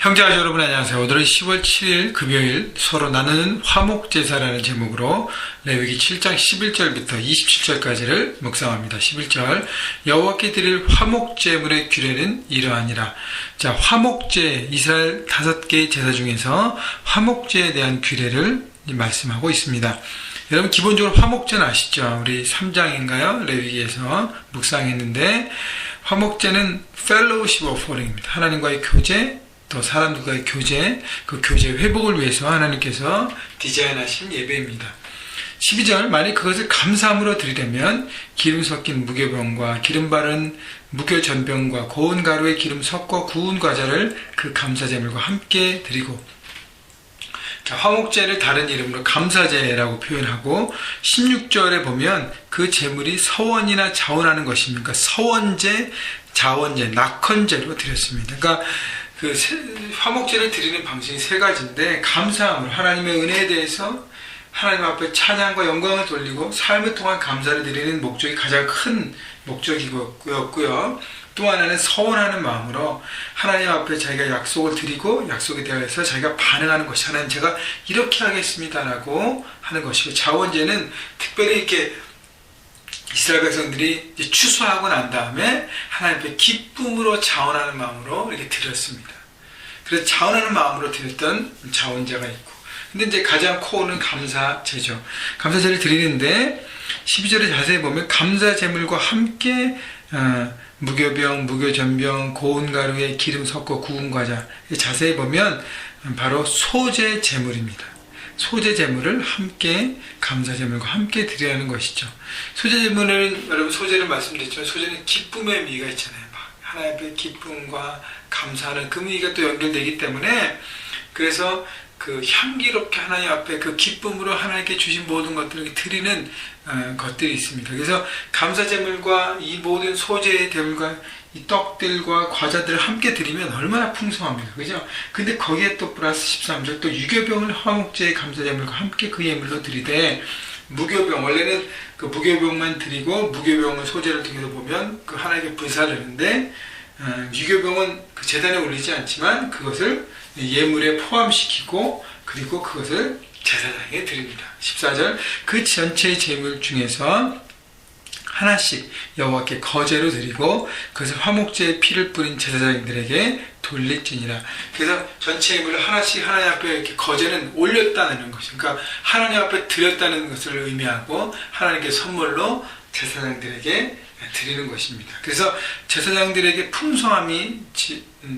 형제자 여러분 안녕하세요. 오늘은 10월 7일 금요일 서로 나누는 화목제사라는 제목으로 레위기 7장 11절부터 27절까지를 묵상합니다. 11절 여호와께 드릴 화목제물의 규례는 이러하니라. 자, 화목제 이스라엘 5개의 제사 중에서 화목제에 대한 규례를 말씀하고 있습니다. 여러분 기본적으로 화목제는 아시죠? 우리 3장인가요? 레위기에서 묵상했는데 화목제는 fellowship offering입니다. 하나님과의 교제 또 사람들과의 교제, 그 교제 회복을 위해서 하나님께서 디자인하신 예배입니다. 12절 만약 그것을 감사함으로 드리려면 기름 섞인 무교병과 기름 바른 무교전병과 고운 가루에 기름 섞어 구운 과자를 그 감사제물과 함께 드리고, 자, 화목제를 다른 이름으로 감사제라고 표현하고 16절에 보면 그 제물이 서원이나 자원하는 것입니까? 서원제, 자원제, 낙헌제로 드렸습니다. 그러니까 그 화목제를 드리는 방식이 3가지인데 감사함을 하나님의 은혜에 대해서 하나님 앞에 찬양과 영광을 돌리고 삶을 통한 감사를 드리는 목적이 가장 큰 목적이었고요. 또 하나는 서원하는 마음으로 하나님 앞에 자기가 약속을 드리고 약속에 대해서 자기가 반응하는 것이 하나님 제가 이렇게 하겠습니다라고 하는 것이고, 자원제는 특별히 이렇게 이스라엘 백성들이 추수하고 난 다음에 하나님 앞에 기쁨으로 자원하는 마음으로 이렇게 드렸습니다. 그래서 자원하는 마음으로 드렸던 자원제가 있고, 근데 이제 가장 코어는 감사제죠. 감사제를 드리는데 12절에 자세히 보면 감사제물과 함께 무교병, 무교전병, 고운 가루에 기름 섞어 구운 과자, 자세히 보면 바로 소제제물입니다. 소제제물을 함께 감사제물과 함께 드려야 하는 것이죠. 소제제물은 여러분 소제를 말씀드렸지만 소제는 기쁨의 의미가 있잖아요. 하나님 앞에 기쁨과 감사하는 그 의미가 또 연결되기 때문에, 그래서 그 향기롭게 하나님 앞에 그 기쁨으로 하나님께 주신 모든 것들을 드리는 것들이 있습니다. 그래서 감사제물과 이 모든 소제의 제물과 이 떡들과 과자들을 함께 드리면 얼마나 풍성합니까? 그죠? 근데 거기에 또 플러스 13절 또 유교병을 화목제의 감사제물과 함께 그 예물로 드리되, 무교병, 원래는 그 무교병만 드리고 무교병을 소제를 통해서 보면 그 하나님께 불사를 하는데, 유교병은 그 제단에 올리지 않지만 그것을 예물에 포함시키고 그리고 그것을 제사장에게 드립니다. 14절 그 전체의 제물 중에서 하나씩 여호와께 거제로 드리고 그것을 화목제의 피를 뿌린 제사장들에게 돌릴지니라. 그래서 전체 예물을 하나씩 하나님 앞에 이렇게 거제는 올렸다는 것이, 그러니까 하나님 앞에 드렸다는 것을 의미하고 하나님께 선물로 제사장들에게 드리는 것입니다. 그래서 제사장들에게 풍성함이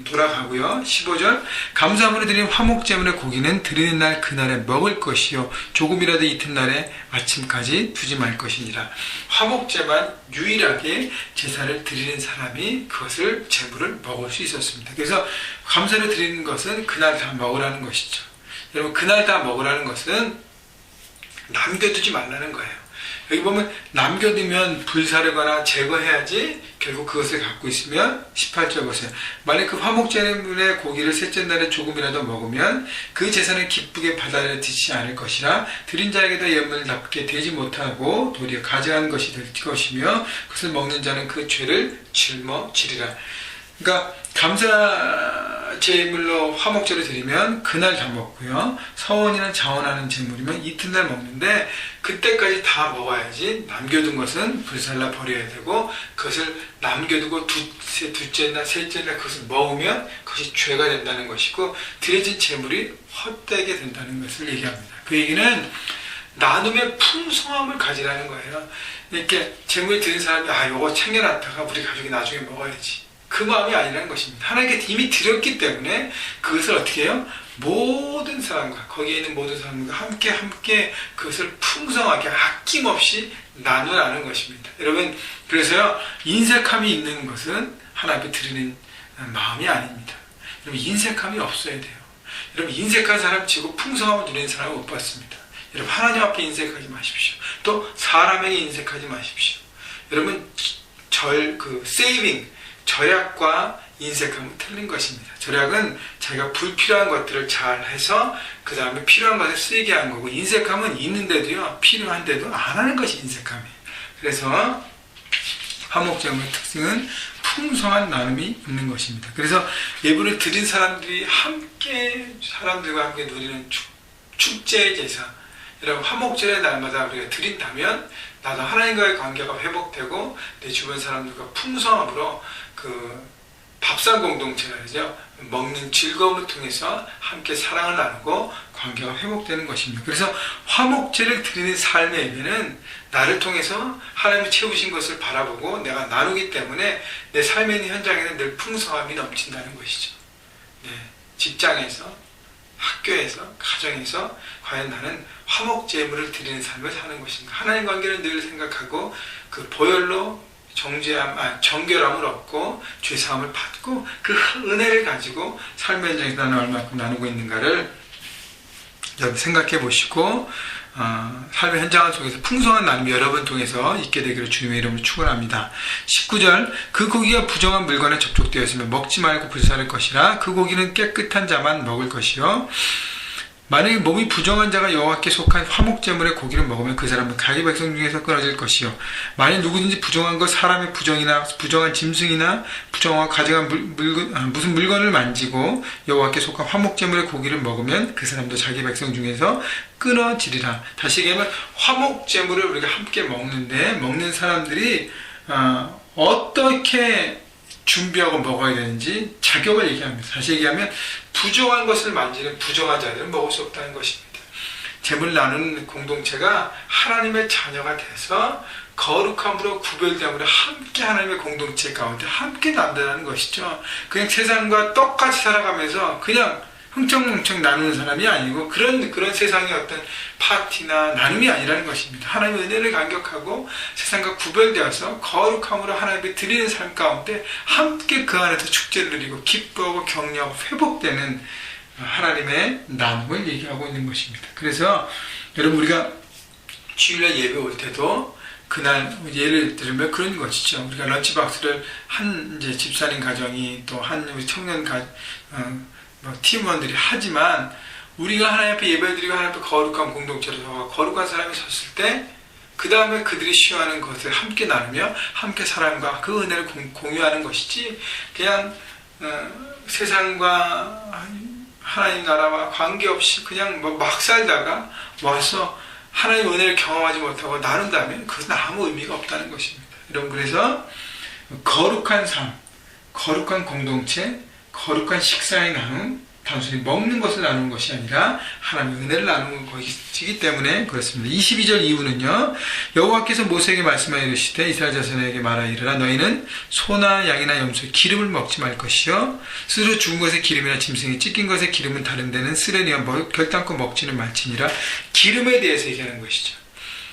돌아가고요. 15절 감사함으로 드린 화목제물의 고기는 드리는 날 그날에 먹을 것이요 조금이라도 이튿날에 아침까지 두지 말 것이니라. 화목제만 유일하게 제사를 드리는 사람이 그것을 제물을 먹을 수 있었습니다. 그래서 감사를 드리는 것은 그날 다 먹으라는 것이죠. 여러분 그날 다 먹으라는 것은 남겨두지 말라는 거예요. 여기 보면 남겨두면 불사르거나 제거해야지 결국 그것을 갖고 있으면 18절 보세요. 만약 그 화목제물의 고기를 셋째 날에 조금이라도 먹으면 그 제사는 기쁘게 받아들이지 않을 것이라 드린 자에게도 예물답게 되지 못하고 도리어 가증한 것이 될 것이며 그것을 먹는 자는 그 죄를 짊어지리라. 그러니까 감사제물로 화목제를 드리면 그날 다 먹고요. 서원이나 자원하는 제물이면 이튿날 먹는데 그때까지 다 먹어야지 남겨둔 것은 불살라 버려야 되고, 그것을 남겨두고 둘째 날, 셋째 날 그것을 먹으면 그것이 죄가 된다는 것이고 드려진 제물이 헛되게 된다는 것을 얘기합니다. 그 얘기는 나눔의 풍성함을 가지라는 거예요. 이렇게 제물 드린 사람이 이거 챙겨놨다가 우리 가족이 나중에 먹어야지, 그 마음이 아니라는 것입니다. 하나님께 이미 드렸기 때문에 그것을 어떻게 해요? 모든 사람과 거기에 있는 모든 사람과 함께 그것을 풍성하게 아낌없이 나누라는 것입니다. 여러분 그래서요 인색함이 있는 것은 하나님 앞에 드리는 마음이 아닙니다. 여러분 인색함이 없어야 돼요. 여러분 인색한 사람 치고 풍성함을 누리는 사람은 못 봤습니다. 여러분 하나님 앞에 인색하지 마십시오. 또 사람에게 인색하지 마십시오. 여러분 세이빙 절약과 인색함은 틀린 것입니다. 절약은 자기가 불필요한 것들을 잘 해서 그 다음에 필요한 것을 쓰이게 하는 거고, 인색함은 있는데도요 필요한데도 안 하는 것이 인색함이에요. 그래서 화목제물의 특징은 풍성한 나눔이 있는 것입니다. 그래서 예물을 드린 사람들이 함께 사람들과 함께 누리는 축제의 제사, 여러분 화목제의 날마다 우리가 드린다면 나도 하나님과의 관계가 회복되고 내 주변 사람들과 풍성함으로 그 밥상 공동체가 되죠. 먹는 즐거움을 통해서 함께 사랑을 나누고 관계가 회복되는 것입니다. 그래서 화목제를 드리는 삶의 의미는 나를 통해서 하나님이 채우신 것을 바라보고 내가 나누기 때문에 내 삶의 있는 현장에는 늘 풍성함이 넘친다는 것이죠. 네, 직장에서, 학교에서, 가정에서 과연 나는 화목제물을 드리는 삶을 사는 것인가. 하나님 관계를 늘 생각하고 그 보혈로 정결함을 얻고 죄사함을 받고 그 은혜를 가지고 삶의 현장에서 나는 얼마큼 나누고 있는가를 여러분 생각해 보시고 삶의 현장 속에서 풍성한 나눔이 여러분 통해서 있게 되기를 주님의 이름으로 축원합니다. 19절 그 고기가 부정한 물건에 접촉되었으면 먹지 말고 불사를 것이라. 그 고기는 깨끗한 자만 먹을 것이요 만일 몸이 부정한 자가 여호와께 속한 화목제물의 고기를 먹으면 그 사람은 자기 백성 중에서 끊어질 것이요 만일 누구든지 부정한 것 사람의 부정이나 부정한 짐승이나 부정하고 가증한 무슨 물건을 만지고 여호와께 속한 화목제물의 고기를 먹으면 그 사람도 자기 백성 중에서 끊어지리라. 다시 얘기하면 화목제물을 우리가 함께 먹는데 먹는 사람들이 어떻게 준비하고 먹어야 되는지 자격을 얘기합니다. 다시 얘기하면 부정한 것을 만지는 부정한 자들은 먹을 수 없다는 것입니다. 재물 나누는 공동체가 하나님의 자녀가 돼서 거룩함으로 구별됨으로 함께 하나님의 공동체 가운데 함께 남다라는 것이죠. 그냥 세상과 똑같이 살아가면서 그냥 흥청흥청 나누는 사람이 아니고 그런 세상의 어떤 파티나 나눔이 아니라는 것입니다. 하나님의 은혜를 감격하고 세상과 구별되어서 거룩함으로 하나님께 드리는 삶 가운데 함께 그 안에서 축제를 누리고 기뻐하고 격려하고 회복되는 하나님의 나눔을 얘기하고 있는 것입니다. 그래서 여러분 우리가 주일날 예배 올 때도 그날 예를 들면 그런 것이죠. 우리가 런치박스를 한 이제 집사님 가정이 또 한 우리 청년 팀원들이 하지만 우리가 하나님 앞에 예배드리고 하나님 앞에 거룩한 공동체로 서고 거룩한 사람이 섰을 때 그 다음에 그들이 쉬어하는 것을 함께 나누며 함께 사랑과 그 은혜를 공유하는 것이지 그냥 세상과 하나님 나라와 관계없이 그냥 막 살다가 와서 하나님의 은혜를 경험하지 못하고 나눈다면 그것은 아무 의미가 없다는 것입니다. 여러분 그래서 거룩한 삶, 거룩한 공동체, 거룩한 식사의 나눔, 단순히 먹는 것을 나누는 것이 아니라 하나님의 은혜를 나누는 것이기 때문에 그렇습니다. 22절 이후는요. 여호와께서 모세에게 말씀하여 이르시되 이스라엘 자손에게 말하이르라 너희는 소나 양이나 염소의 기름을 먹지 말 것이요 스스로 죽은 것의 기름이나 짐승이 찢긴 것의 기름은 다른 데는 쓰레니와 결단코 먹지는 말지니라. 기름에 대해서 얘기하는 것이죠.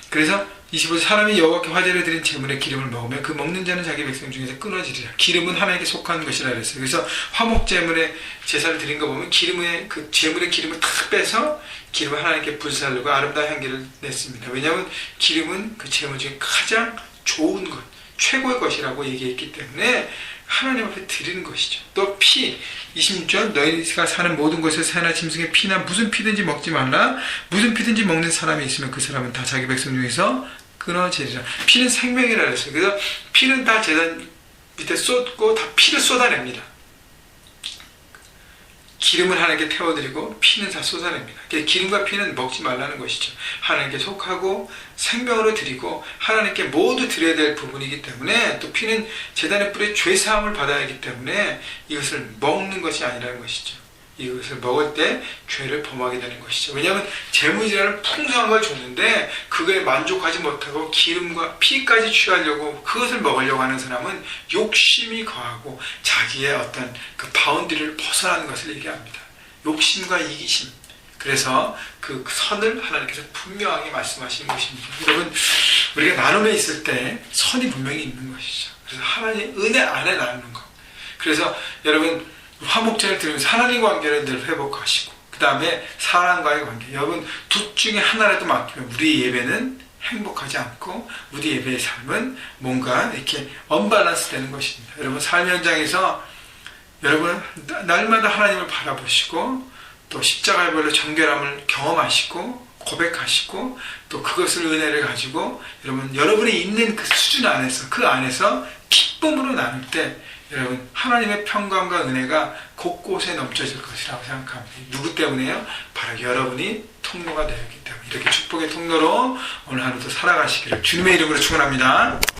그래서 25절 사람이 여호와께 화제를 드린 제물의 기름을 먹으면 그 먹는 자는 자기 백성 중에서 끊어지리라. 기름은 하나님께 속한 것이라 그랬어요. 그래서 화목 제물의 제사를 드린 거 보면 기름의 그 제물의 기름을 탁 빼서 기름을 하나님께 불살르고 아름다운 향기를 냈습니다. 왜냐하면 기름은 그 제물 중에 가장 좋은 것, 최고의 것이라고 얘기했기 때문에 하나님 앞에 드리는 것이죠. 또 피, 26절 너희가 사는 모든 것을 새나 짐승의 피나 무슨 피든지 먹지 말라. 무슨 피든지 먹는 사람이 있으면 그 사람은 다 자기 백성 중에서 끊어지리라. 피는 생명이라 그랬어요. 그래서 피는 다 제단 밑에 쏟고 다 피를 쏟아냅니다. 기름을 하나님께 태워드리고 피는 다 쏟아냅니다. 기름과 피는 먹지 말라는 것이죠. 하나님께 속하고 생명으로 드리고 하나님께 모두 드려야 될 부분이기 때문에 또 피는 제단의 뿔에 죄사함을 받아야 하기 때문에 이것을 먹는 것이 아니라는 것이죠. 이것을 먹을 때 죄를 범하게 되는 것이죠. 왜냐하면 재물이라는 풍성한 걸 줬는데 그거에 만족하지 못하고 기름과 피까지 취하려고 그것을 먹으려고 하는 사람은 욕심이 거하고 자기의 어떤 그 바운드리를 벗어나는 것을 얘기합니다. 욕심과 이기심. 그래서 그 선을 하나님께서 분명하게 말씀하시는 것입니다. 여러분 우리가 나눔에 있을 때 선이 분명히 있는 것이죠. 그래서 하나님의 은혜 안에 나누는 것. 그래서 여러분 화목제를 드리면서 하나님 관계를 늘 회복하시고 그 다음에 사람과의 관계. 여러분 둘 중에 하나라도 맡기면 우리 예배는 행복하지 않고 우리 예배의 삶은 뭔가 이렇게 언밸런스 되는 것입니다. 여러분 삶 현장에서 여러분 날마다 하나님을 바라보시고 또 십자가의 별로 정결함을 경험하시고 고백하시고 또 그것을 은혜를 가지고 여러분이 있는 그 수준 안에서 그 안에서 기쁨으로 나눌 때 여러분 하나님의 평강과 은혜가 곳곳에 넘쳐질 것이라고 생각합니다. 누구 때문에요? 바로 여러분이 통로가 되었기 때문에 이렇게 축복의 통로로 오늘 하루도 살아가시기를 주님의 이름으로 축원합니다.